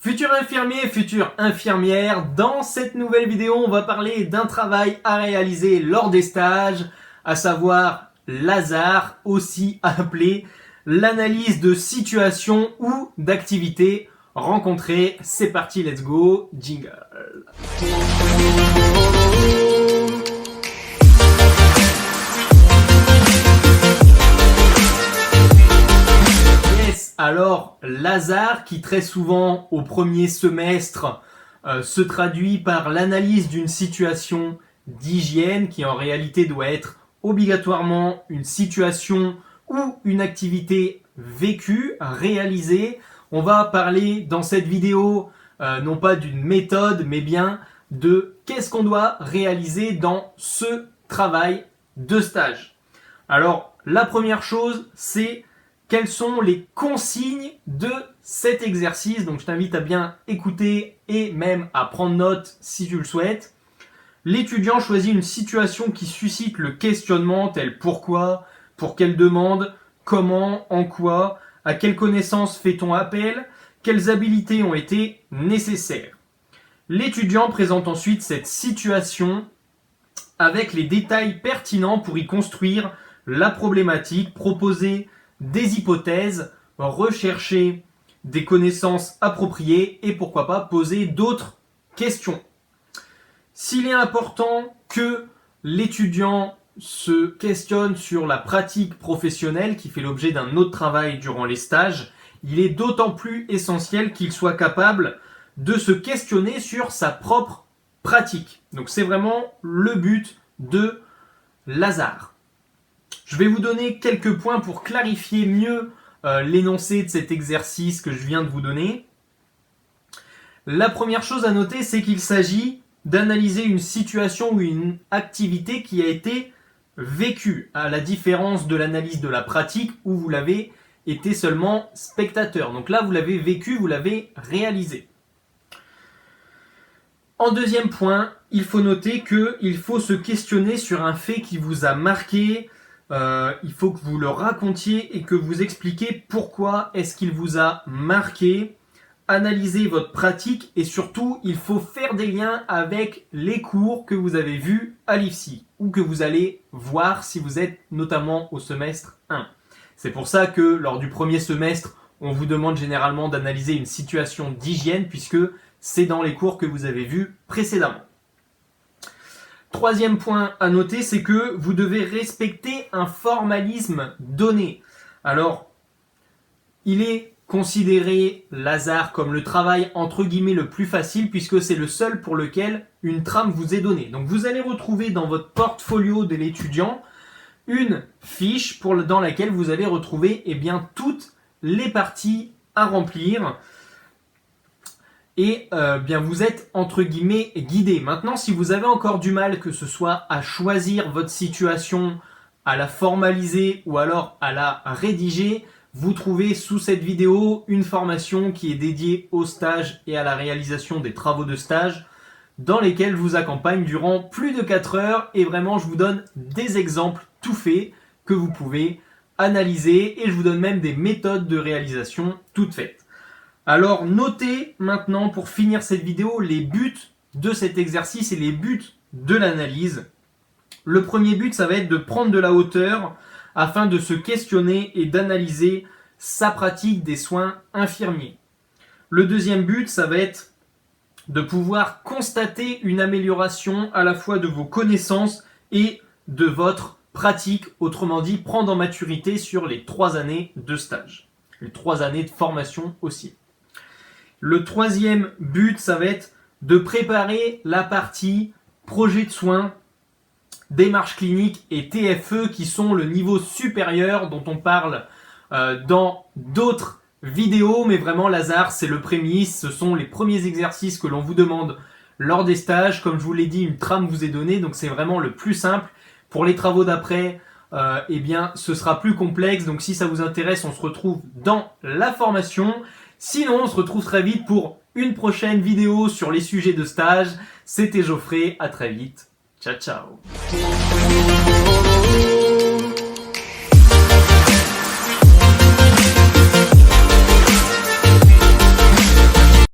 Futur infirmier, future infirmière, dans cette nouvelle vidéo, on va parler d'un travail à réaliser lors des stages, à savoir l'ASAR, aussi appelé l'analyse de situation ou d'activité rencontrée. C'est parti, let's go, jingle. Alors, l'ASAR, qui très souvent au premier semestre se traduit par l'analyse d'une situation d'hygiène, qui en réalité doit être obligatoirement une situation ou une activité vécue, réalisée. On va parler dans cette vidéo non pas d'une méthode, mais bien de qu'est-ce qu'on doit réaliser dans ce travail de stage. Alors, la première chose, c'est quelles sont les consignes de cet exercice. Donc je t'invite à bien écouter et même à prendre note si tu le souhaites. L'étudiant choisit une situation qui suscite le questionnement tel pourquoi, pour quelle demande, comment, en quoi, à quelles connaissances fait-on appel, quelles habilités ont été nécessaires. L'étudiant présente ensuite cette situation avec les détails pertinents pour y construire la problématique, proposer des hypothèses, rechercher des connaissances appropriées et pourquoi pas poser d'autres questions. S'il est important que l'étudiant se questionne sur la pratique professionnelle qui fait l'objet d'un autre travail durant les stages, il est d'autant plus essentiel qu'il soit capable de se questionner sur sa propre pratique. Donc c'est vraiment le but de l'ASAR. Je vais vous donner quelques points pour clarifier mieux l'énoncé de cet exercice que je viens de vous donner. La première chose à noter, c'est qu'il s'agit d'analyser une situation ou une activité qui a été vécue, à la différence de l'analyse de la pratique où vous l'avez été seulement spectateur. Donc là, vous l'avez vécu, vous l'avez réalisé. En deuxième point, il faut noter qu'il faut se questionner sur un fait qui vous a marqué. Il faut que vous le racontiez et que vous expliquiez pourquoi est-ce qu'il vous a marqué, analyser votre pratique et surtout il faut faire des liens avec les cours que vous avez vus à l'IFSI ou que vous allez voir si vous êtes notamment au semestre 1. C'est pour ça que lors du premier semestre, on vous demande généralement d'analyser une situation d'hygiène puisque c'est dans les cours que vous avez vus précédemment. Troisième point à noter, c'est que vous devez respecter un formalisme donné. Alors, il est considéré l'ASAR comme le travail entre guillemets le plus facile puisque c'est le seul pour lequel une trame vous est donnée. Donc vous allez retrouver dans votre portfolio de l'étudiant une fiche dans laquelle vous allez retrouver toutes les parties à remplir. Et bien vous êtes entre guillemets guidé. Maintenant, si vous avez encore du mal, que ce soit à choisir votre situation, à la formaliser ou alors à la rédiger, vous trouvez sous cette vidéo une formation qui est dédiée au stage et à la réalisation des travaux de stage dans lesquels je vous accompagne durant plus de 4 heures et vraiment je vous donne des exemples tout faits que vous pouvez analyser et je vous donne même des méthodes de réalisation toutes faites. Alors notez maintenant pour finir cette vidéo les buts de cet exercice et les buts de l'analyse. Le premier but, ça va être de prendre de la hauteur afin de se questionner et d'analyser sa pratique des soins infirmiers. Le deuxième but, ça va être de pouvoir constater une amélioration à la fois de vos connaissances et de votre pratique, autrement dit prendre en maturité sur les 3 années de stage, les 3 années de formation aussi. Le troisième but, ça va être de préparer la partie projet de soins, démarche clinique et TFE qui sont le niveau supérieur dont on parle dans d'autres vidéos. Mais vraiment, l'ASAR, c'est le prémisse. Ce sont les premiers exercices que l'on vous demande lors des stages. Comme je vous l'ai dit, une trame vous est donnée, donc c'est vraiment le plus simple. Pour les travaux d'après, ce sera plus complexe. Donc si ça vous intéresse, on se retrouve dans la formation. Sinon, on se retrouve très vite pour une prochaine vidéo sur les sujets de stage. C'était Geoffrey, à très vite. Ciao, ciao.